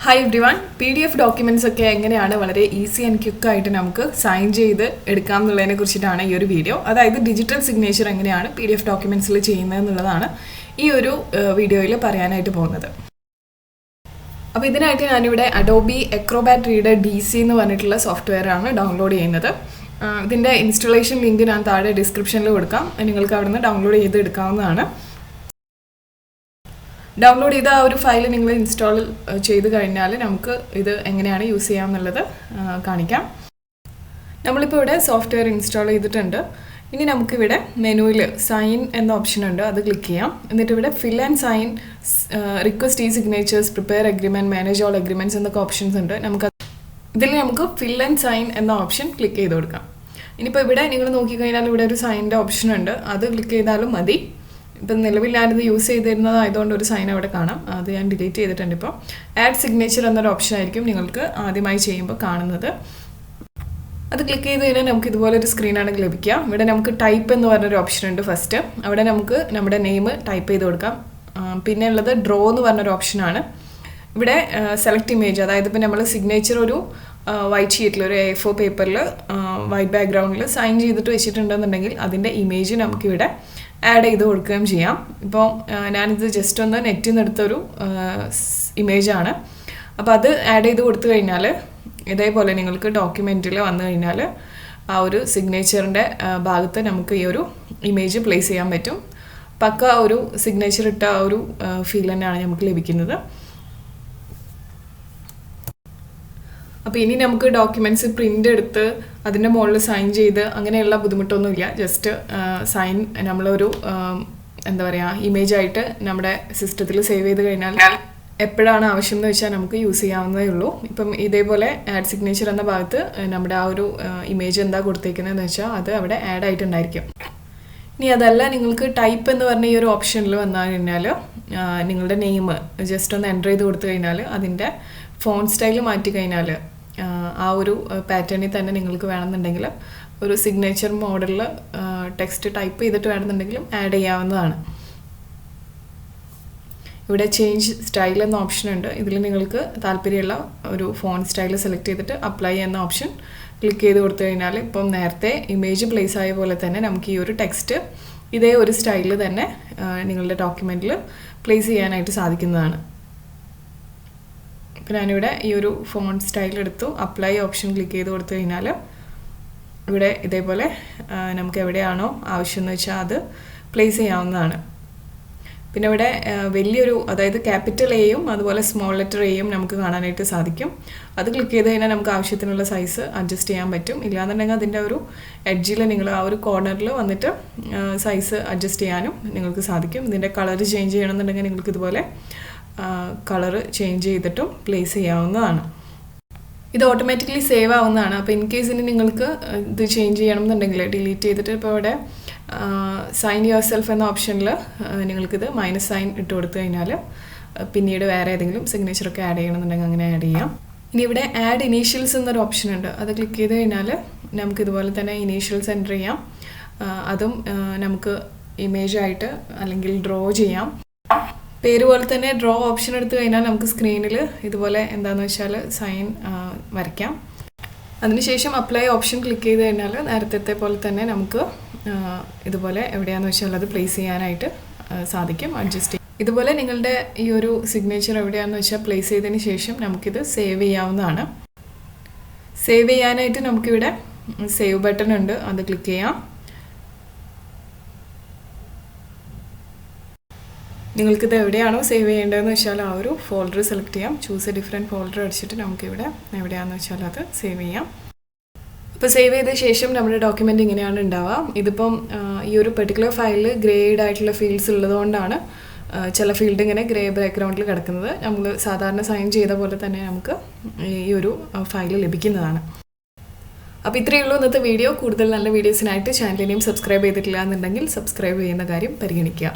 Hi everyone, PDF documents ഒക്കെ എങ്ങനെയാണ് വളരെ ഈസി ആൻഡ് ക്വിക്ക് ആയിട്ട് നമുക്ക് സൈൻ ചെയ്ത് എടുക്കാം എന്നുള്ളതിനെ കുറിച്ചിട്ടാണ് ഈ ഒരു വീഡിയോ. അതായത് ഡിജിറ്റൽ സിഗ്നേച്ചർ എങ്ങനെയാണ് PDF ഡോക്യുമെന്റ്സിൽ ചെയ്യുന്നത് എന്നുള്ളതാണ് ഈ ഒരു വീഡിയോയിൽ പറയാനായിട്ട് പോകുന്നത്. അപ്പോൾ ഇതിനായിട്ട് ഞാനിവിടെ Adobe Acrobat Reader DC എന്ന് പറഞ്ഞിട്ടുള്ള സോഫ്റ്റ്വെയർ ആണ് ഡൗൺലോഡ് ചെയ്യുന്നത്. ഇതിൻ്റെ ഇൻസ്റ്റലേഷൻ ലിങ്ക് ഞാൻ താഴെ ഡിസ്ക്രിപ്ഷനിൽ കൊടുക്കാം. നിങ്ങൾക്ക് അവിടെ നിന്ന് ഡൗൺലോഡ് ചെയ്ത് എടുക്കാവുന്നതാണ്. ഡൗൺലോഡ് ചെയ്ത ആ ഒരു ഫയൽ നിങ്ങൾ ഇൻസ്റ്റാൾ ചെയ്ത് കഴിഞ്ഞാൽ നമുക്ക് ഇത് എങ്ങനെയാണ് യൂസ് ചെയ്യാമെന്നുള്ളത് കാണിക്കാം. നമ്മളിപ്പോൾ ഇവിടെ സോഫ്റ്റ്വെയർ ഇൻസ്റ്റാൾ ചെയ്തിട്ടുണ്ട്. ഇനി നമുക്കിവിടെ മെനുവിൽ സൈൻ എന്ന ഓപ്ഷൻ ഉണ്ട്, അത് ക്ലിക്ക് ചെയ്യാം. എന്നിട്ട് ഇവിടെ ഫിൽ ആൻഡ് സൈൻ, റിക്വസ്റ്റ് ഈ signatures, prepare agreement, manage all agreements എന്നൊക്കെ ഓപ്ഷൻസ് ഉണ്ട്. ഇതിൽ നമുക്ക് ഫിൽ ആൻഡ് സൈൻ എന്ന ഓപ്ഷൻ ക്ലിക്ക് ചെയ്ത് കൊടുക്കാം. ഇനിയിപ്പോൾ ഇവിടെ നിങ്ങൾ നോക്കിക്കഴിഞ്ഞാൽ ഇവിടെ ഒരു സൈനിൻ്റെ ഓപ്ഷൻ ഉണ്ട്, അത് ക്ലിക്ക് ചെയ്താലും മതി. ഇപ്പം നിലവിൽ ഞാനിത് യൂസ് ചെയ്തിരുന്നതായതുകൊണ്ട് ഒരു സൈൻ അവിടെ കാണാം, അത് ഞാൻ ഡിലീറ്റ് ചെയ്തിട്ടുണ്ട്. ഇപ്പോൾ ആഡ് സിഗ്നേച്ചർ എന്നൊരു ഓപ്ഷൻ ആയിരിക്കും നിങ്ങൾക്ക് ആദ്യമായി ചെയ്യുമ്പോൾ കാണുന്നത്. അത് ക്ലിക്ക് ചെയ്ത് കഴിഞ്ഞാൽ നമുക്ക് ഇതുപോലെ ഒരു സ്ക്രീനാണ് ലഭിക്കുക. ഇവിടെ നമുക്ക് ടൈപ്പ് എന്ന് പറഞ്ഞൊരു ഓപ്ഷൻ ഉണ്ട് ഫസ്റ്റ്. അവിടെ നമുക്ക് നമ്മുടെ നെയിം ടൈപ്പ് ചെയ്ത് കൊടുക്കാം. പിന്നെ ഉള്ളത് ഡ്രോ എന്ന് പറഞ്ഞൊരു ഓപ്ഷനാണ്. ഇവിടെ സെലക്ട് ഇമേജ്, അതായത് ഇപ്പം നമ്മൾ സിഗ്നേച്ചർ ഒരു വൈറ്റ് ഷീറ്റിൽ, ഒരു A4 പേപ്പറിൽ വൈറ്റ് ബാക്ക്ഗ്രൗണ്ടിൽ സൈൻ ചെയ്തിട്ട് വെച്ചിട്ടുണ്ടെന്നുണ്ടെങ്കിൽ അതിൻ്റെ ഇമേജ് നമുക്കിവിടെ ആഡ് ചെയ്ത് കൊടുക്കുകയും ചെയ്യാം. ഇപ്പോൾ ഞാനിത് ജസ്റ്റ് ഒന്ന് നെറ്റിൽ നിന്ന് എടുത്തൊരു ഇമേജാണ്. അപ്പോൾ അത് ആഡ് ചെയ്ത് കൊടുത്തു കഴിഞ്ഞാൽ ഇതേപോലെ നിങ്ങൾക്ക് ഡോക്യുമെൻറ്റിൽ വന്നു കഴിഞ്ഞാൽ ആ ഒരു സിഗ്നേച്ചറിൻ്റെ ഭാഗത്ത് നമുക്ക് ഈ ഒരു ഇമേജ് പ്ലേസ് ചെയ്യാൻ പറ്റും. പക്ക ഒരു സിഗ്നേച്ചർ ഇട്ട ആ ഒരു ഫീൽ തന്നെയാണ് നമുക്ക് ലഭിക്കുന്നത്. അപ്പോൾ ഇനി നമുക്ക് ഡോക്യുമെൻറ്റ്സ് പ്രിൻ്റ് എടുത്ത് അതിൻ്റെ മുകളിൽ സൈൻ ചെയ്ത് അങ്ങനെയുള്ള ബുദ്ധിമുട്ടൊന്നുമില്ല. ജസ്റ്റ് സൈൻ നമ്മളൊരു എന്താ പറയുക ഇമേജായിട്ട് നമ്മുടെ സിസ്റ്റത്തിൽ സേവ് ചെയ്ത് കഴിഞ്ഞാൽ എപ്പോഴാണ് ആവശ്യം എന്ന് വെച്ചാൽ നമുക്ക് യൂസ് ചെയ്യാവുന്നതേ ഉള്ളൂ. ഇപ്പം ഇതേപോലെ ആഡ് സിഗ്നേച്ചർ എന്ന ഭാഗത്ത് നമ്മുടെ ആ ഒരു ഇമേജ് എന്താ കൊടുത്തേക്കുന്നതെന്ന് വെച്ചാൽ അത് അവിടെ ആഡ് ആയിട്ടുണ്ടായിരിക്കും. ഇനി അതല്ല, നിങ്ങൾക്ക് ടൈപ്പ് എന്ന് പറഞ്ഞ ഈ ഒരു ഓപ്ഷനിൽ വന്നു കഴിഞ്ഞാൽ നിങ്ങളുടെ നെയിം ജസ്റ്റ് ഒന്ന് എൻ്റർ ചെയ്ത് കൊടുത്തു കഴിഞ്ഞാൽ അതിൻ്റെ ഫോണ്ട് സ്റ്റൈൽ മാറ്റി കഴിഞ്ഞാൽ ആ ഒരു പാറ്റേണിൽ തന്നെ നിങ്ങൾക്ക് വേണമെന്നുണ്ടെങ്കിൽ ഒരു സിഗ്നേച്ചർ മോഡലിൽ ടെക്സ്റ്റ് ടൈപ്പ് ചെയ്തിട്ട് വേണമെന്നുണ്ടെങ്കിലും ആഡ് ചെയ്യാവുന്നതാണ്. ഇവിടെ ചേഞ്ച് സ്റ്റൈൽ എന്ന ഓപ്ഷൻ ഉണ്ട്. ഇതിൽ നിങ്ങൾക്ക് താല്പര്യമുള്ള ഒരു ഫോണ്ട് സ്റ്റൈൽ സെലക്ട് ചെയ്തിട്ട് അപ്ലൈ എന്ന ഓപ്ഷൻ ക്ലിക്ക് ചെയ്ത് കൊടുത്തു കഴിഞ്ഞാൽ ഇപ്പം നേരത്തെ ഇമേജ് പ്ലേസ് ആയ പോലെ തന്നെ നമുക്ക് ഈ ഒരു ടെക്സ്റ്റ് ഇതേ ഒരു സ്റ്റൈലിൽ തന്നെ നിങ്ങളുടെ ഡോക്യുമെൻറ്റിൽ പ്ലേസ് ചെയ്യാനായിട്ട് സാധിക്കുന്നതാണ്. ഇപ്പം ഞാനിവിടെ ഈ ഒരു ഫോണ്ട് സ്റ്റൈൽ എടുത്തു, അപ്ലൈ ഓപ്ഷൻ ക്ലിക്ക് ചെയ്ത് കൊടുത്തു കഴിഞ്ഞാൽ ഇവിടെ ഇതേപോലെ നമുക്ക് എവിടെയാണോ ആവശ്യം എന്ന് വെച്ചാൽ അത് പ്ലേസ് ചെയ്യാവുന്നതാണ്. പിന്നെ ഇവിടെ വലിയൊരു, അതായത് ക്യാപിറ്റൽ എയും അതുപോലെ സ്മോൾ ലെറ്റർ എയും നമുക്ക് കാണാനായിട്ട് സാധിക്കും. അത് ക്ലിക്ക് ചെയ്ത് കഴിഞ്ഞാൽ നമുക്ക് ആവശ്യത്തിനുള്ള സൈസ് അഡ്ജസ്റ്റ് ചെയ്യാൻ പറ്റും. ഇല്ലാന്നുണ്ടെങ്കിൽ അതിൻ്റെ ഒരു എഡ്ജിൽ നിങ്ങൾ ആ ഒരു കോർണറിൽ വന്നിട്ട് സൈസ് അഡ്ജസ്റ്റ് ചെയ്യാനും നിങ്ങൾക്ക് സാധിക്കും. ഇതിൻ്റെ കളർ ചേഞ്ച് ചെയ്യണമെന്നുണ്ടെങ്കിൽ നിങ്ങൾക്ക് ഇതുപോലെ കളറ് ചേഞ്ച് ചെയ്തിട്ടും പ്ലേസ് ചെയ്യാവുന്നതാണ്. ഇത് ഓട്ടോമാറ്റിക്കലി സേവ് ആവുന്നതാണ്. അപ്പോൾ ഇൻ കേസ് ഇനി നിങ്ങൾക്ക് ഇത് ചേഞ്ച് ചെയ്യണമെന്നുണ്ടെങ്കിൽ ഡിലീറ്റ് ചെയ്തിട്ട് ഇപ്പോൾ ഇവിടെ സൈൻ യുവർ സെൽഫ് എന്ന ഓപ്ഷനിൽ നിങ്ങൾക്കിത് മൈനസ് സൈൻ ഇട്ട് കൊടുത്തു കഴിഞ്ഞാൽ പിന്നീട് വേറെ ഏതെങ്കിലും സിഗ്നേച്ചറൊക്കെ ആഡ് ചെയ്യണമെന്നുണ്ടെങ്കിൽ അങ്ങനെ ആഡ് ചെയ്യാം. ഇനി ഇവിടെ ആഡ് ഇനീഷ്യൽസ് എന്നൊരു ഓപ്ഷൻ ഉണ്ട്. അത് ക്ലിക്ക് ചെയ്ത് കഴിഞ്ഞാൽ നമുക്കിതുപോലെ തന്നെ ഇനീഷ്യൽസ് എൻ്റർ ചെയ്യാം. അതും നമുക്ക് ഇമേജായിട്ട് അല്ലെങ്കിൽ ഡ്രോ ചെയ്യാം. പേര് പോലെ തന്നെ ഡ്രോ ഓപ്ഷൻ എടുത്തു കഴിഞ്ഞാൽ നമുക്ക് സ്ക്രീനിൽ ഇതുപോലെ എന്താണെന്ന് വെച്ചാൽ സൈൻ വരയ്ക്കാം. അതിനുശേഷം അപ്ലൈ ഓപ്ഷൻ ക്ലിക്ക് ചെയ്ത് കഴിഞ്ഞാൽ നേരത്തെ പോലെ തന്നെ നമുക്ക് ഇതുപോലെ എവിടെയാണെന്ന് വെച്ചാൽ അത് പ്ലേസ് ചെയ്യാനായിട്ട് സാധിക്കും, അഡ്ജസ്റ്റ് ചെയ്യാം. ഇതുപോലെ നിങ്ങളുടെ ഈ ഒരു സിഗ്നേച്ചർ എവിടെയാണെന്ന് വെച്ചാൽ പ്ലേസ് ചെയ്തതിന് ശേഷം നമുക്കിത് സേവ് ചെയ്യാവുന്നതാണ്. സേവ് ചെയ്യാനായിട്ട് നമുക്കിവിടെ സേവ് ബട്ടൺ ഉണ്ട്, അത് ക്ലിക്ക് ചെയ്യാം. നിങ്ങൾക്കിത് എവിടെയാണോ സേവ് ചെയ്യേണ്ടതെന്ന് വെച്ചാൽ ആ ഒരു ഫോൾഡർ സെലക്ട് ചെയ്യാം. ചൂസ് എ ഡിഫറെൻറ്റ് ഫോൾഡർ അടിച്ചിട്ട് നമുക്കിവിടെ എവിടെയാണെന്ന് വെച്ചാൽ അത് സേവ് ചെയ്യാം. ഇപ്പോൾ സേവ് ചെയ്ത ശേഷം നമ്മുടെ ഡോക്യുമെൻ്റ് ഇങ്ങനെയാണ് ഉണ്ടാവുക. ഇതിപ്പം ഈ ഒരു പെർട്ടിക്കുലർ ഫയലിൽ ഗ്രേഡ് ആയിട്ടുള്ള ഫീൽഡ്സ് ഉള്ളതുകൊണ്ടാണ് ചില ഫീൽഡ് ഇങ്ങനെ ഗ്രേ ബാക്ക്ഗ്രൗണ്ടിൽ കിടക്കുന്നത്. നമ്മൾ സാധാരണ സൈൻ ചെയ്ത പോലെ തന്നെ നമുക്ക് ഈ ഒരു ഫയൽ ലഭിക്കുന്നതാണ്. അപ്പോൾ ഇത്രയേ ഉള്ളൂ ഇന്നത്തെ വീഡിയോ. കൂടുതൽ നല്ല വീഡിയോസിനായിട്ട് ചാനലിനെയും സബ്സ്ക്രൈബ് ചെയ്തിട്ടില്ല എന്നുണ്ടെങ്കിൽ സബ്സ്ക്രൈബ് ചെയ്യുന്ന കാര്യം പരിഗണിക്കുക.